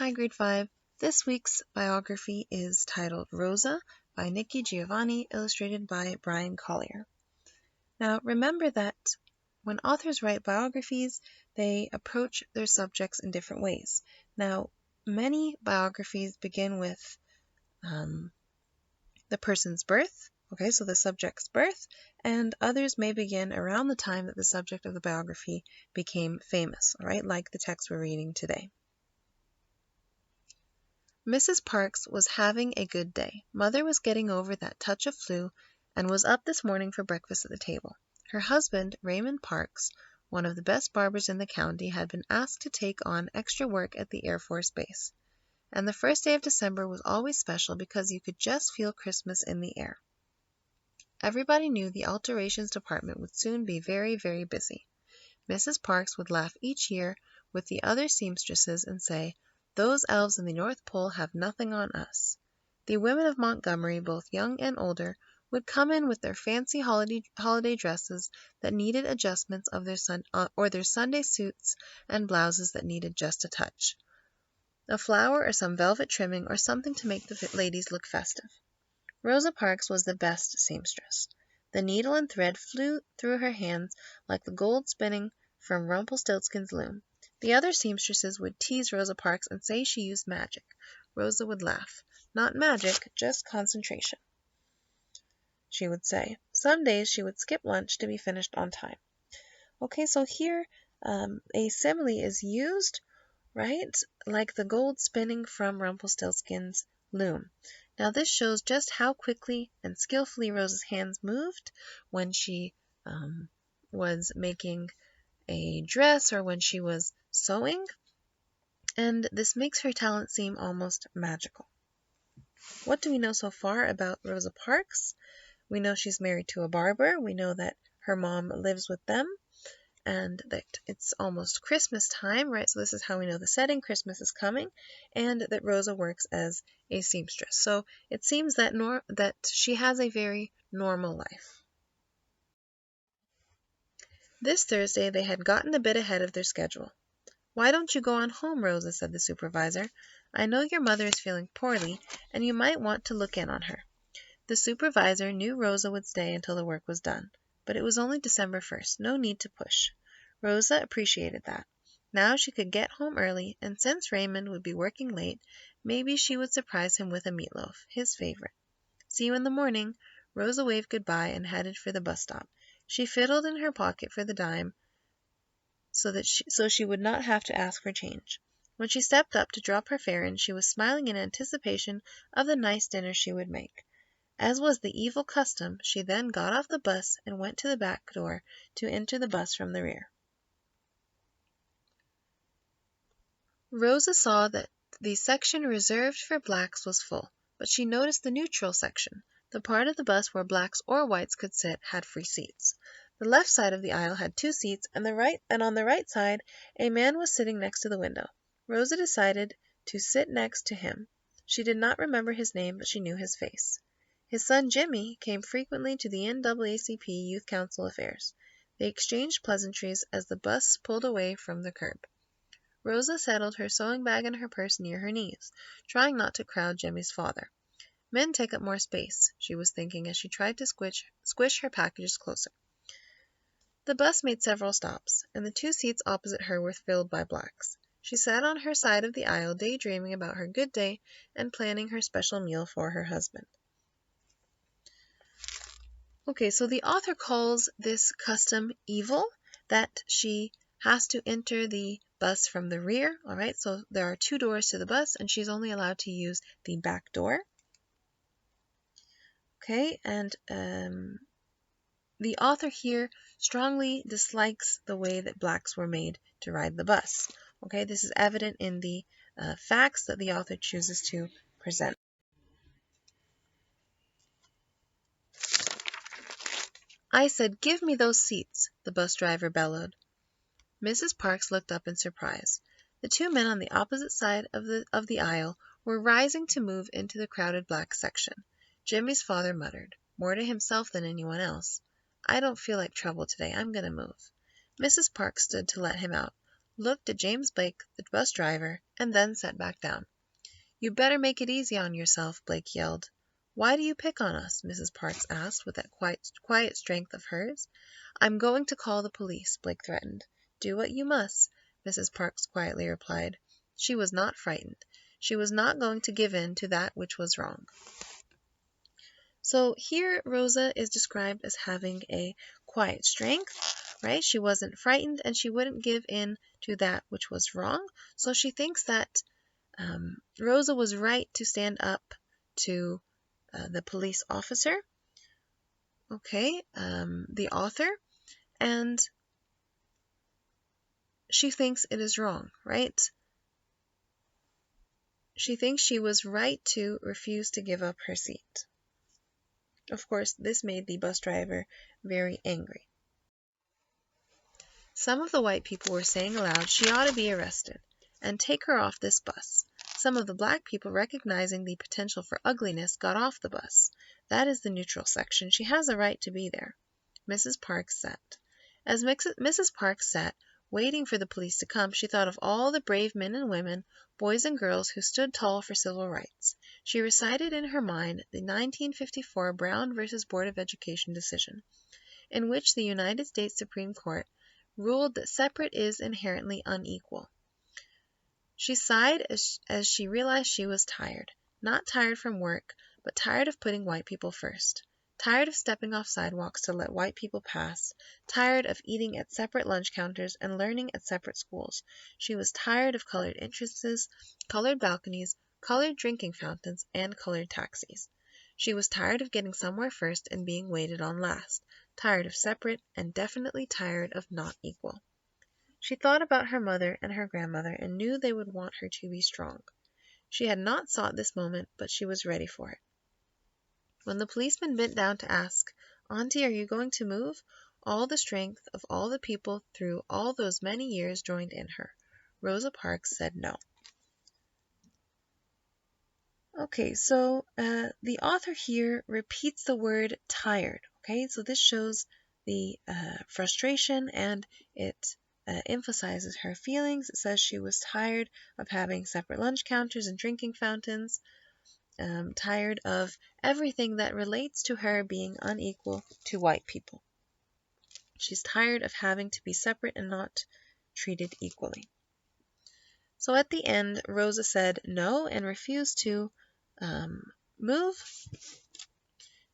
Hi, Grade 5. This week's biography is titled Rosa by Nikki Giovanni, illustrated by Brian Collier. Now, remember that when authors write biographies, they approach their subjects in different ways. Now, many biographies begin with the person's birth, so the subject's birth, and others may begin around the time that the subject of the biography became famous, like the text we're reading today. Mrs. Parks was having a good day. Mother was getting over that touch of flu and was up this morning for breakfast at the table. Her husband, Raymond Parks, one of the best barbers in the county, had been asked to take on extra work at the Air Force Base. And the first day of December was always special because you could just feel Christmas in the air. Everybody knew the alterations department would soon be very, very busy. Mrs. Parks would laugh each year with the other seamstresses and say, "Those elves in the North Pole have nothing on us." The women of Montgomery, both young and older, would come in with their fancy holiday dresses that needed adjustments of their Sunday suits and blouses that needed just a touch. A flower or some velvet trimming or something to make the ladies look festive. Rosa Parks was the best seamstress. The needle and thread flew through her hands like the gold spinning from Rumpelstiltskin's loom. The other seamstresses would tease Rosa Parks and say she used magic. Rosa would laugh. "Not magic, just concentration," she would say. Some days she would skip lunch to be finished on time. So here a simile is used, like the gold spinning from Rumpelstiltskin's loom. Now this shows just how quickly and skillfully Rosa's hands moved when she was making a dress or when she was sewing, and this makes her talent seem almost magical. What do we know so far about Rosa Parks? We know she's married to a barber. We know that her mom lives with them, and that it's almost Christmas time, so this is how we know the setting, Christmas is coming, and that Rosa works as a seamstress. So it seems that she has a very normal life. This Thursday they had gotten a bit ahead of their schedule. "Why don't you go on home, Rosa?" said the supervisor. "I know your mother is feeling poorly, and you might want to look in on her." The supervisor knew Rosa would stay until the work was done, but it was only December 1st, no need to push. Rosa appreciated that. Now she could get home early, and since Raymond would be working late, maybe she would surprise him with a meatloaf, his favorite. "See you in the morning." Rosa waved goodbye and headed for the bus stop. She fiddled in her pocket for the dime so she would not have to ask for change. When she stepped up to drop her fare in, she was smiling in anticipation of the nice dinner she would make. As was the evil custom, she then got off the bus and went to the back door to enter the bus from the rear. Rosa saw that the section reserved for blacks was full, but she noticed the neutral section. The part of the bus where blacks or whites could sit had free seats. The left side of the aisle had 2 seats, and on the right side a man was sitting next to the window. Rosa decided to sit next to him. She did not remember his name, but she knew his face. His son Jimmy came frequently to the NAACP Youth Council affairs. They exchanged pleasantries as the bus pulled away from the curb. Rosa settled her sewing bag and her purse near her knees, trying not to crowd Jimmy's father. "Men take up more space," she was thinking as she tried to squish her packages closer. The bus made several stops, and the 2 seats opposite her were filled by blacks. She sat on her side of the aisle, daydreaming about her good day and planning her special meal for her husband. So the author calls this custom evil, that she has to enter the bus from the rear, so there are 2 doors to the bus, and she's only allowed to use the back door. And the author here strongly dislikes the way that blacks were made to ride the bus. This is evident in the facts that the author chooses to present. "I said, give me those seats," the bus driver bellowed. Mrs. Parks looked up in surprise. The 2 men on the opposite side of the aisle were rising to move into the crowded black section. Jimmy's father muttered, more to himself than anyone else, "I don't feel like trouble today. I'm going to move." Mrs. Parks stood to let him out. looked at James Blake, the bus driver, and then sat back down. "You better make it easy on yourself," Blake yelled. "Why do you pick on us?" Mrs. Parks asked with that quiet strength of hers. "I'm going to call the police," Blake threatened. "Do what you must," Mrs. Parks quietly replied. She was not frightened. She was not going to give in to that which was wrong. So here Rosa is described as having a quiet strength, right? She wasn't frightened and she wouldn't give in to that which was wrong. So she thinks that Rosa was right to stand up to the police officer, okay, the author, and she thinks it is wrong, right? She thinks she was right to refuse to give up her seat. Of course, this made the bus driver very angry. Some of the white people were saying aloud she ought to be arrested and take her off this bus. Some of the black people, recognizing the potential for ugliness, got off the bus. That is the neutral section. She has a right to be there. Mrs. Parks sat. As Mrs. Parks sat, waiting for the police to come, she thought of all the brave men and women, boys and girls who stood tall for civil rights. She recited in her mind the 1954 Brown v. Board of Education decision, in which the United States Supreme Court ruled that separate is inherently unequal. She sighed as she realized she was tired. Not tired from work, but tired of putting white people first. Tired of stepping off sidewalks to let white people pass. Tired of eating at separate lunch counters and learning at separate schools. She was tired of colored entrances, colored balconies, colored drinking fountains, and colored taxis. She was tired of getting somewhere first and being waited on last. Tired of separate, and definitely tired of not equal. She thought about her mother and her grandmother and knew they would want her to be strong. She had not sought this moment, but she was ready for it. When the policeman bent down to ask, "Auntie, are you going to move?" all the strength of all the people through all those many years joined in her. Rosa Parks said no. Okay, so the author here repeats the word tired. Okay, so this shows the frustration and it emphasizes her feelings. It says she was tired of having separate lunch counters and drinking fountains, tired of everything that relates to her being unequal to white people. She's tired of having to be separate and not treated equally. So at the end, Rosa said no and refused to move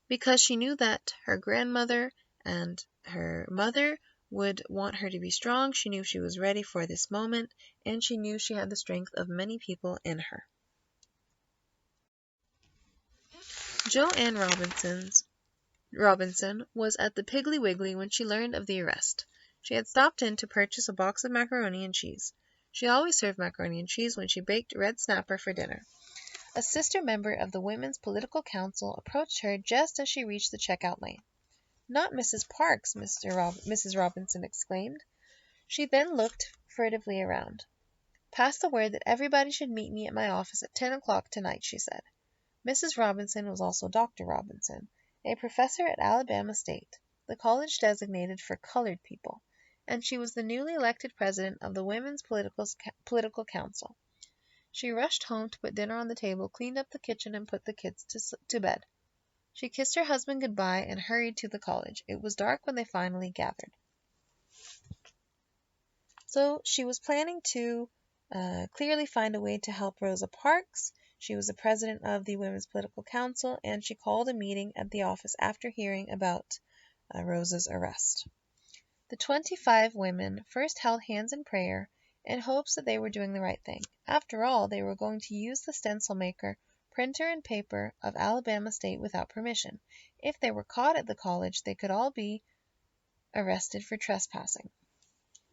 because she knew that her grandmother and her mother would want her to be strong. She knew she was ready for this moment, and she knew she had the strength of many people in her. Joanne Robinson was at the Piggly Wiggly when she learned of the arrest. She had stopped in to purchase a box of macaroni and cheese. She always served macaroni and cheese when she baked red snapper for dinner. A sister member of the Women's Political Council approached her just as she reached the checkout lane. "Not Mrs. Parks," Mrs. Robinson exclaimed. She then looked furtively around. "Pass the word that everybody should meet me at my office at 10 o'clock tonight," she said. Mrs. Robinson was also Dr. Robinson, a professor at Alabama State, the college designated for colored people, and she was the newly elected president of the Women's Political Council. She rushed home to put dinner on the table, cleaned up the kitchen, and put the kids to bed. She kissed her husband goodbye and hurried to the college. It was dark when they finally gathered. So she was planning to clearly find a way to help Rosa Parks. She was the president of the Women's Political Council, and she called a meeting at the office after hearing about Rosa's arrest. The 25 women first held hands in prayer in hopes that they were doing the right thing. After all, they were going to use the stencil maker, printer, and paper of Alabama State without permission. If they were caught at the college, they could all be arrested for trespassing.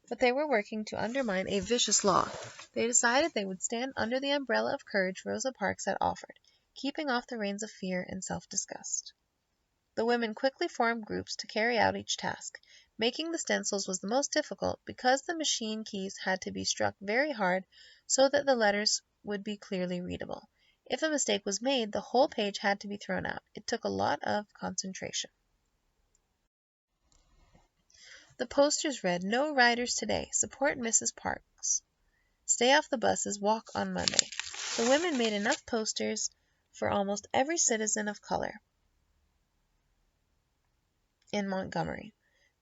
But they were working to undermine a vicious law. They decided they would stand under the umbrella of courage Rosa Parks had offered, keeping off the reins of fear and self-disgust. The women quickly formed groups to carry out each task. Making the stencils was the most difficult because the machine keys had to be struck very hard so that the letters would be clearly readable. If a mistake was made, the whole page had to be thrown out. It took a lot of concentration. The posters read, "No riders today. Support Mrs. Parks. Stay off the buses. Walk on Monday." The women made enough posters for almost every citizen of color in Montgomery.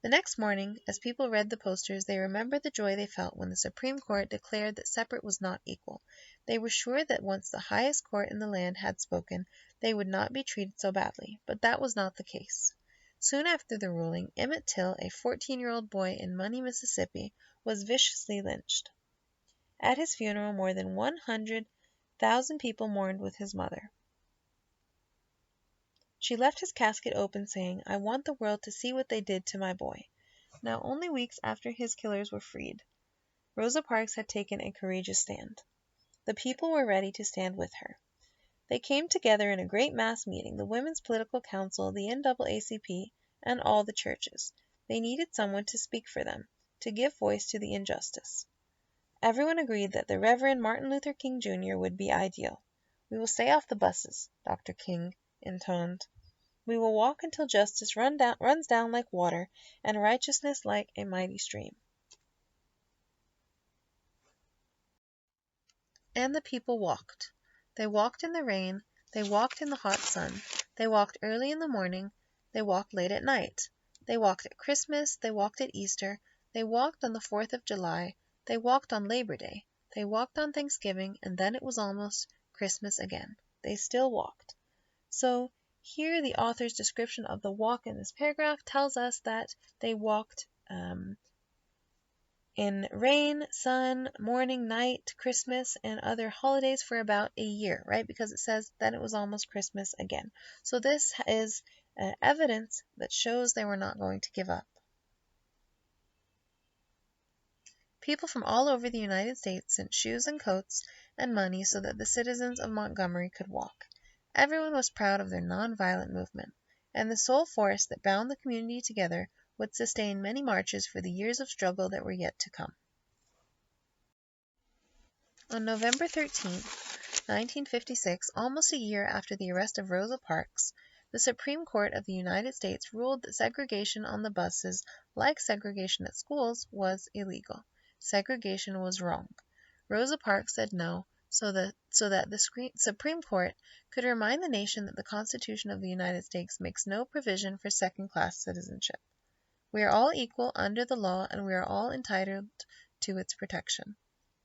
The next morning, as people read the posters, they remembered the joy they felt when the Supreme Court declared that separate was not equal. They were sure that once the highest court in the land had spoken, they would not be treated so badly, but that was not the case. Soon after the ruling, Emmett Till, a 14-year-old boy in Money, Mississippi, was viciously lynched. At his funeral, more than 100,000 people mourned with his mother. She left his casket open, saying, "I want the world to see what they did to my boy." Now, only weeks after his killers were freed, Rosa Parks had taken a courageous stand. The people were ready to stand with her. They came together in a great mass meeting, the Women's Political Council, the NAACP, and all the churches. They needed someone to speak for them, to give voice to the injustice. Everyone agreed that the Reverend Martin Luther King Jr. would be ideal. "We will stay off the buses," Dr. King intoned. "We will walk until justice runs down like water and righteousness like a mighty stream." And the people walked. They walked in the rain, they walked in the hot sun, they walked early in the morning, they walked late at night. They walked at Christmas, they walked at Easter, they walked on the 4th of July, they walked on Labor Day, they walked on Thanksgiving, and then it was almost Christmas again. They still walked. So here the author's description of the walk in this paragraph tells us that they walked in rain, sun, morning, night, Christmas, and other holidays for about a year, right? Because it says that it was almost Christmas again. So this is evidence that shows they were not going to give up. People from all over the United States sent shoes and coats and money so that the citizens of Montgomery could walk. Everyone was proud of their nonviolent movement, and the sole force that bound the community together would sustain many marches for the years of struggle that were yet to come. On November 13th, 1956, almost a year after the arrest of Rosa Parks, the Supreme Court of the United States ruled that segregation on the buses, like segregation at schools, was illegal. Segregation was wrong. Rosa Parks said no, so that the Supreme Court could remind the nation that the Constitution of the United States makes no provision for second-class citizenship. We are all equal under the law, and we are all entitled to its protection.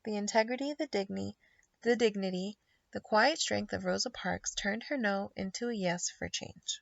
The integrity, the dignity, the quiet strength of Rosa Parks turned her no into a yes for change.